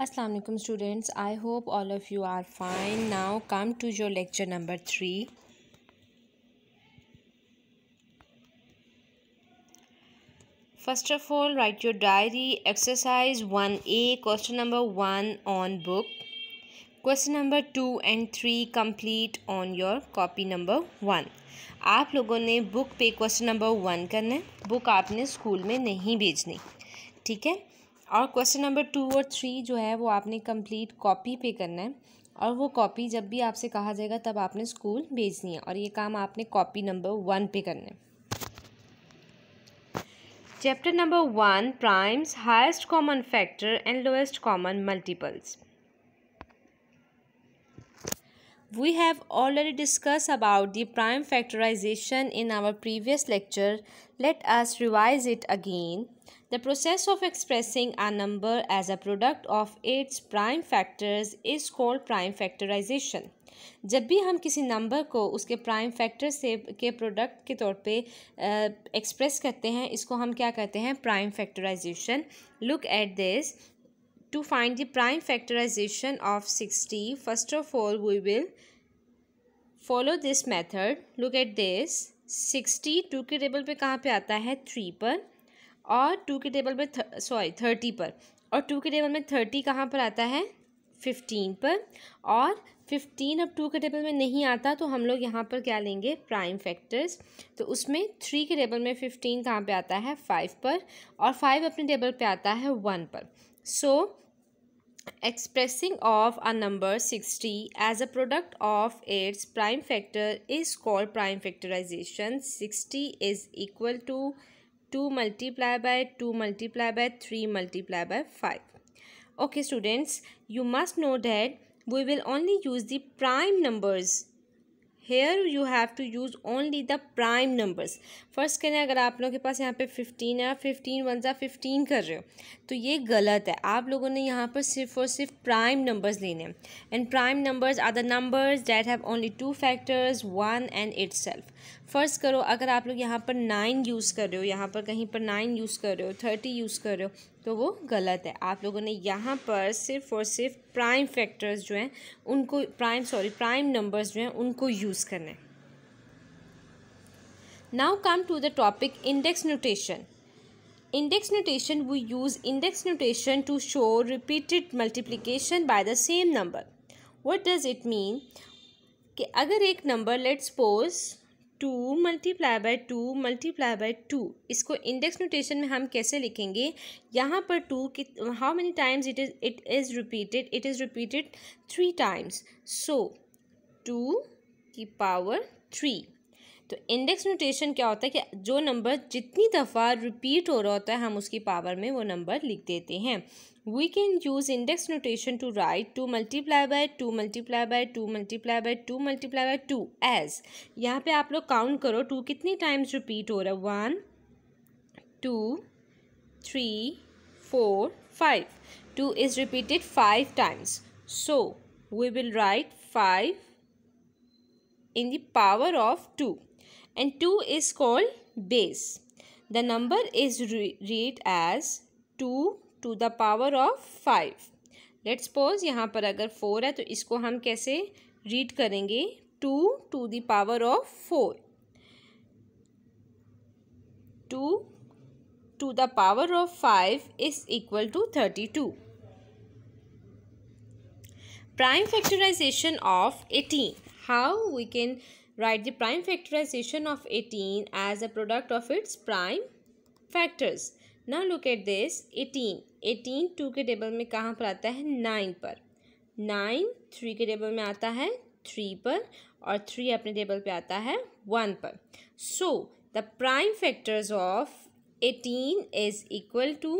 Assalamu alaikum students. I hope all of you are fine. Now come to your lecture number 3. First of all, write your diary. Exercise 1A, question number 1 on book. Question number 2 and 3 complete on your copy number 1. आप लोगों ने book पे question number 1 करना है. Book आपने school में नहीं भेजनी, ठीक है. और क्वेश्चन नंबर 2 और 3 जो है वो आपने कंप्लीट कॉपी पे करना है. और वो कॉपी जब भी आपसे कहा जाएगा तब आपने स्कूल भेजनी है. और ये काम आपने कॉपी नंबर 1 पे करना है. Chapter number 1, primes, highest common factor and lowest common multiples. We have already discussed about the prime factorization in our previous lecture. Let us revise it again. The process of expressing a number as a product of its prime factors is called prime factorization. जब भी हम किसी number को उसके prime factor से के product के तौर पे एक्सप्रेस करते हैं, इसको हम क्या कहते हैं? Prime factorisation. Look at this. To find the prime factorization of 60, first of all we will follow this method. Look at this. 60 2 के टेबल पे कहाँ पे आता है? 3 पर. और 2 के टेबल में 30 पर. और 2 के टेबल में 30 कहाँ पर आता है? 15 पर. और 15 अब 2 के टेबल में नहीं आता तो हम लोग यहाँ पर क्या लेंगे? Prime factors. तो उसमें 3 के टेबल में 15 कहाँ पे आता है? 5 पर. और 5 अपने टेबल पे आता है 1 पर. So expressing of a number 60 as a product of its prime factor is called prime factorization. 60 is equal to 2 multiplied by 2 multiplied by 3 multiplied by 5. Okay students, you must know that we will only use the prime numbers. Here you have to use only the prime numbers. First करें, अगर आप लोगों के पास यहाँ पे 15 है, 15 one ज़ा 15 कर रहे हो तो ये गलत है. आप लोगों ने यहाँ पर सिर्फ और सिर्फ प्राइम नंबर्स लेने हैं. And prime numbers are the numbers that have only 2 factors 1 and itself. First करो, अगर आप लोग यहाँ पर 9 यूज़ कर रहे हो, यहाँ पर कहीं पर 9 यूज़ कर रहे हो, 30 यूज़ कर रहे हो तो वो गलत है. आप लोगों ने यहाँ पर सिर्फ और सिर्फ प्राइम फैक्टर्स जो हैं उनको प्राइम नंबर्स जो हैं उनको यूज़ करना है. Now come to the topic index notation. Index notation, we use index notation to show repeated multiplication by the same number. What does it mean? कि अगर एक number let's suppose 2 multiply by 2 multiply by 2, इसको index notation में हम कैसे लिखेंगे? यहाँ पर 2 की how many times it is repeated 3 times. So 2 की पावर 3. तो इंडेक्स नोटेशन क्या होता है कि जो नंबर जितनी दफ़ा रिपीट हो रहा होता है हम उसकी पावर में वो नंबर लिख देते हैं. We can use index notation to write 2 multiply by 2 multiply by 2 multiply by 2 multiply by 2 as. यहाँ पे आप लोग काउंट करो 2 कितनी टाइम्स रिपीट हो रहा है? 1 2 3 4 5. 2 is repeated 5 times. So we will write 5 in the power of 2, and 2 is called base. The number is read as 2 to the power of 5. Let's suppose यहाँ पर अगर 4 है तो इसको हम कैसे रीड करेंगे? 2 to the power of 4. 2 to the power of 5 is equal to 32. Prime factorization of 18. How we can write the prime factorization of 18 as a product of its prime factors. Now look at this. 18 2 के table में कहाँ पर आता है? 9 पर. 9 3 के table में आता है 3 पर. और 3 अपने टेबल पे आता है 1 पर. So the prime factors of 18 is equal to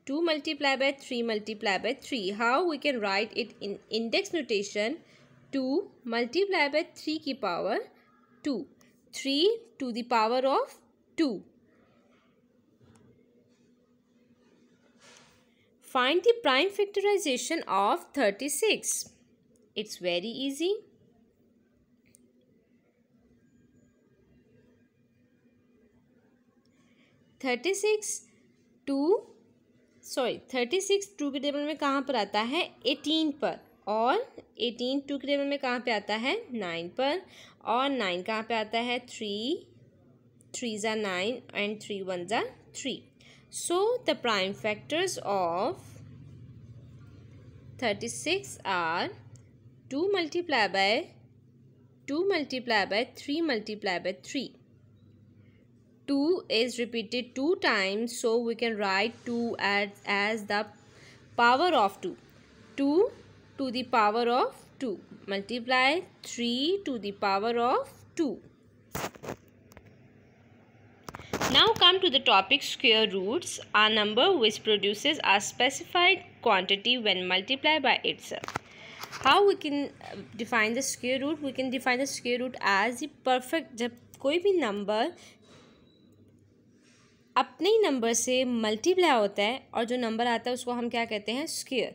2 multiply by 3 multiply by 3. How we can write it in index notation? 2 multiply by 3 की power 2. 3 to the power of 2. Find the prime factorization of 36. It's very easy. 36 2 sorry 36 to के table में कहाँ पर आता है 18 पर, और 18 to के टेबल में कहाँ पे आता है 9 पर, और 9 कहाँ पे आता है 3 3s are 9 and 3 1s are 3. So the prime factors of 36 are 2 multiplied by 2 multiplied by 3 multiplied by 3. 2 is repeated 2 times, so we can write 2 as the power of 2. 2 to the power of 2 multiply 3 to the power of 2. Now come to the topic square roots, a number which produces a specified quantity when multiplied by itself. How we can define the square root? We can define the square root as the perfect, जब कोई भी number अपने ही number से multiply होता है और जो number आता है उसको हम क्या कहते हैं स्क्वायर.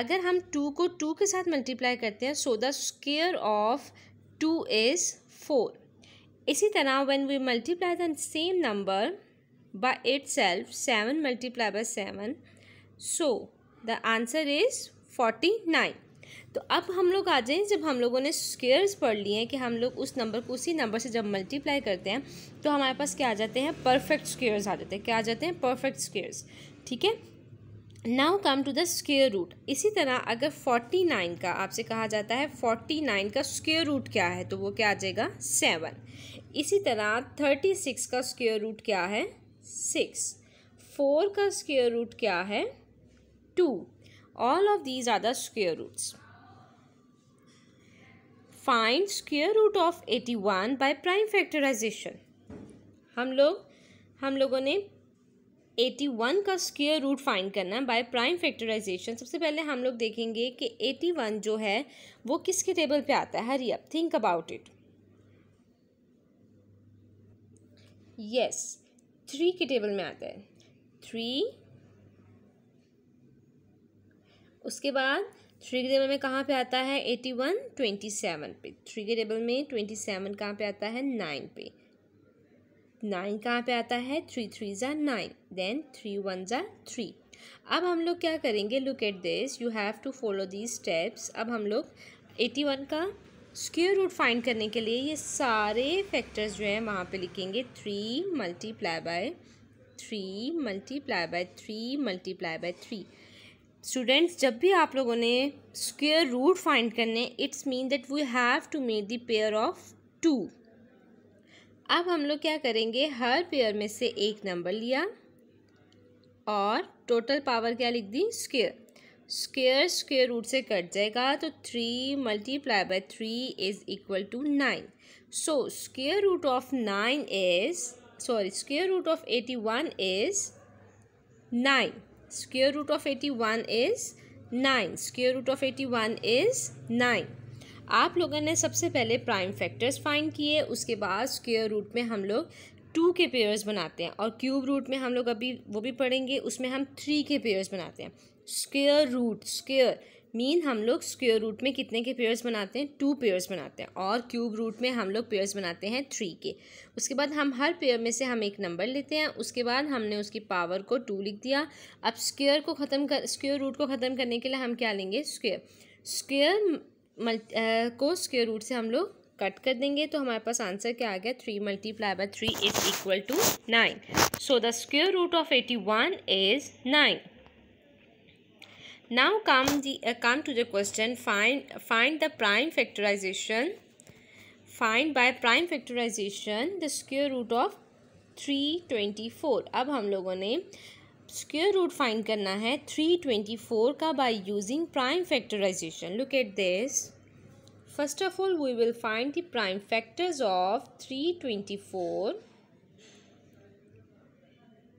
अगर हम 2 को 2 के साथ मल्टीप्लाई करते हैं, so the square of 2 is 4. इसी तरह when we multiply the same number by itself, 7 multiply by 7, so the answer is 49. तो अब हम लोग आ जाएं, जब हम लोगों ने स्क्वायर्स पढ़ लिए हैं कि हम लोग उस नंबर को उसी नंबर से जब मल्टीप्लाई करते हैं तो हमारे पास क्या आ जाते हैं परफेक्ट स्क्वायर्स आ जाते हैं. क्या आ जाते हैं परफेक्ट स्क्वायर्स. ठीक है. Now come to the square root. इसी तरह अगर 49 का आपसे कहा जाता है 49 का स्क्वायर रूट क्या है, तो वो क्या आ जाएगा 7. इसी तरह 36 का स्क्वायर रूट क्या है 6. 4 का स्क्वायर रूट क्या है 2. All of these are the square roots. Find square root of 81 by prime factorisation. हम लोगों ने 81 का स्क्वायर रूट फाइंड करना है बाय प्राइम फैक्टराइजेशन. सबसे पहले हम लोग देखेंगे कि 81 जो है वो किसके टेबल पे आता है. Hurry up, think about it. Yes, 3 के टेबल में आता है. 3, उसके बाद 3 के टेबल में कहाँ पे आता है 81 27 पे. 3 के टेबल में 27 कहाँ पे आता है 9 पे. 9 कहाँ पे आता है 3 3s are 9, then 3 1s are 3. अब हम लोग क्या करेंगे, look at this, you have to follow these steps. अब हम लोग 81 का स्क्वायर रूट फाइंड करने के लिए ये सारे फैक्टर्स जो हैं वहाँ पे लिखेंगे. 3 multiply by 3 multiply by 3 multiply by 3. Students, जब भी आप लोगों ने स्क्वायर रूट फाइंड करने, it's mean that we have to make the pair of 2. अब हम लोग क्या करेंगे, हर पेयर में से एक नंबर लिया और टोटल पावर क्या लिख दी स्क्वायर. स्क्वायर रूट से कट जाएगा तो 3 multiply by 3 is equal to 9. So square root of 9 is square root of 81 is 9. Square root of 81 is 9. Square root of 81 is 9. आप लोगों ने सबसे पहले प्राइम फैक्टर्स फाइंड किए, उसके बाद स्क्वायर रूट में हम लोग 2 के पेयर्स बनाते हैं, और क्यूब रूट में हम लोग अभी वो भी पढ़ेंगे, उसमें हम 3 के पेयर्स बनाते हैं. स्क्वायर रूट, स्क्वायर मीन हम लोग स्क्वायर रूट में कितने के पेयर्स बनाते हैं 2 पेयर्स बनाते हैं, और क्यूब रूट में हम लोग पेयर्स बनाते हैं 3 के. उसके बाद हम हर पेयर में से हम एक नंबर लेते हैं, उसके बाद हमने उसकी पावर को 2 लिख दिया. अब स्क्वायर रूट को ख़त्म करने के लिए हम क्या लेंगे स्क्वायर को स्क्वायर रूट से हम लोग कट कर देंगे, तो हमारे पास आंसर क्या आ गया 3 multiply by 3 is equal to 9. So the square root of 81 is 9. Now come to the question. Find the prime factorization. Find by prime factorization the square root of 324. अब हम लोगों ने स्क्वायर रूट फाइंड करना है 324 का by using prime factorization. Look at this. First of all, we will find the prime factors of 324.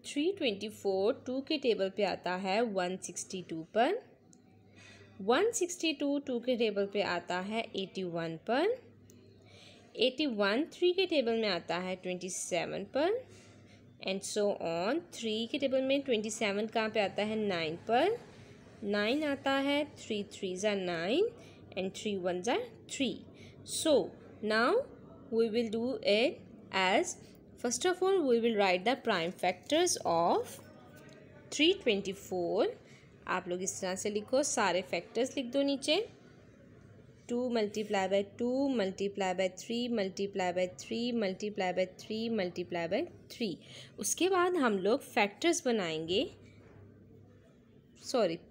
324 2 के table पे आता है 162 पर. 162 2 के टेबल पे आता है 81 पर. 81 3 के टेबल में आता है 27 पर, एंड सो ऑन. 3 के टेबल में 27 कहाँ पे आता है 9 पर. 9 आता है 3 3s are 9 and 3 1s are 3. So now we will do it as, first of all we will write the prime factors of 324। आप लोग इस तरह से लिखो, सारे फैक्टर्स लिख दो नीचे। 2 multiply by 2 multiply by 3 multiply by 3 multiply by 3 multiply by 3। उसके बाद हम लोग फैक्टर्स बनाएंगे,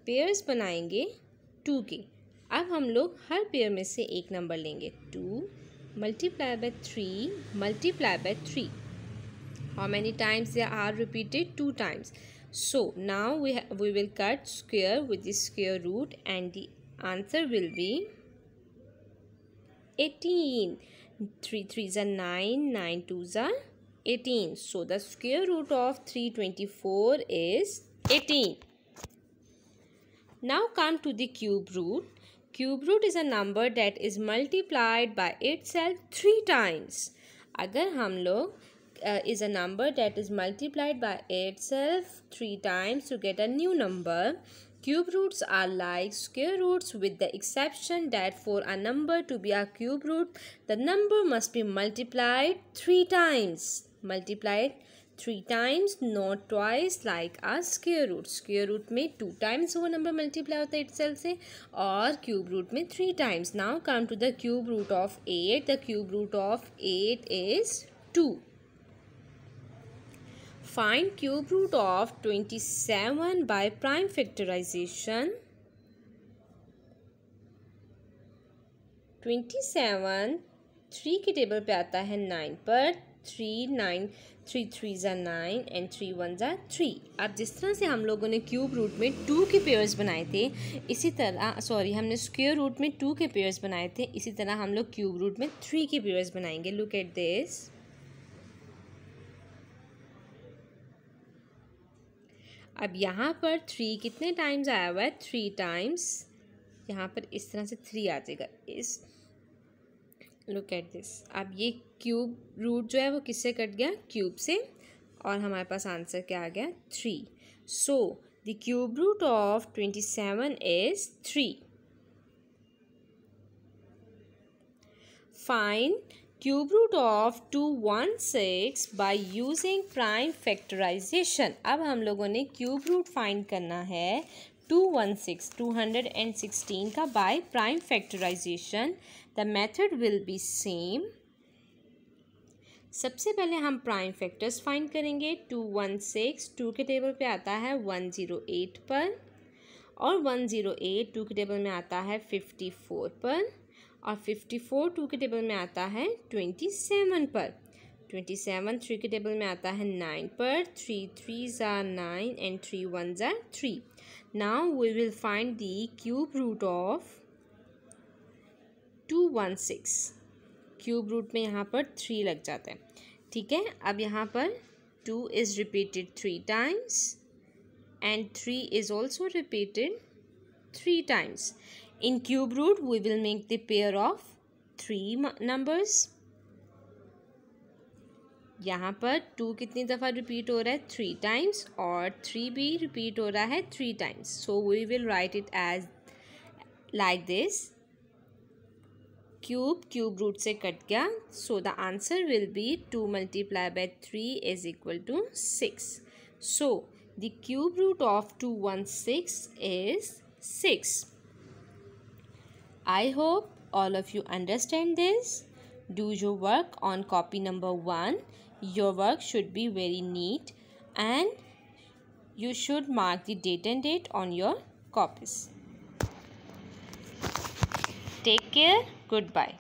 पेयर्स बनाएंगे 2 के। अब हम लोग हर पेयर में से एक नंबर लेंगे। 2 multiply by 3 multiply by 3। How many times they are repeated? 2 times. So now we will cut square with the square root and the answer will be 18. 3 3s are 9, 9 2s are 18. So the square root of 324 is 18. Now come to the cube root. Cube root is a number that is multiplied by itself 3 times. अगर हम लोग is a number that is multiplied by itself 3 times to get a new number. Cube roots are like square roots with the exception that for a number to be a cube root, the number must be multiplied 3 times. Multiplied 3 times, not twice like a square root. Square root में 2 times वो number multiply होता है itself से, और cube root में 3 times. Now come to the cube root of 8. The cube root of 8 is 2. Find cube root of 27 by prime factorization. 27 3 के table पे आता है 9 पर। 3 3s are 9 and 3 1s are 3। अब जिस तरह से हम लोगों ने क्यूब रूट में 2 के पेयर्स बनाए थे, इसी तरह हमने स्क्वायर रूट में 2 के पेयर्स बनाए थे, इसी तरह हम लोग क्यूब रूट में 3 के पेयर्स बनाएंगे। Look at this. अब यहाँ पर 3 कितने टाइम्स आया हुआ है? 3 टाइम्स। यहाँ पर इस तरह से 3 आ जाएगा। इस लुक एट दिस। अब ये क्यूब रूट जो है वो किससे कट गया? क्यूब से, और हमारे पास आंसर क्या आ गया? 3। So the cube root of 27 is 3। Find cube root of 216 by using prime factorisation. अब हम लोगों ने क्यूब रूट फाइंड करना है 216 का by prime factorisation. The method will be same. सबसे पहले हम प्राइम फैक्टर्स फाइंड करेंगे। 216 2 के टेबल पे आता है 108 पर, और 108 2 के टेबल में आता है 54 पर, और 54 2 के टेबल में आता है 27 पर। 27 3 के टेबल में आता है 9 पर। 3 3s are 9 and 3 1s are 3। Now we will find the cube root of 216। Cube root में यहाँ पर 3 लग जाता है, ठीक है। अब यहाँ पर 2 is repeated 3 times and 3 is also repeated 3 times. In cube root we will make the pair of 3 numbers. यहाँ पर 2 कितनी दफ़ा रिपीट हो रहा है? 3 times, और 3 भी रिपीट हो रहा है 3 times. So we will write it as like this. Cube root से कट गया, so the answer will be 2 multiplied by 3 is equal to 6. So the cube root of 216 is 6. I hope all of you understand this. Do your work on copy number 1. Your work should be very neat and you should mark the date and date on your copies. Take care. Goodbye.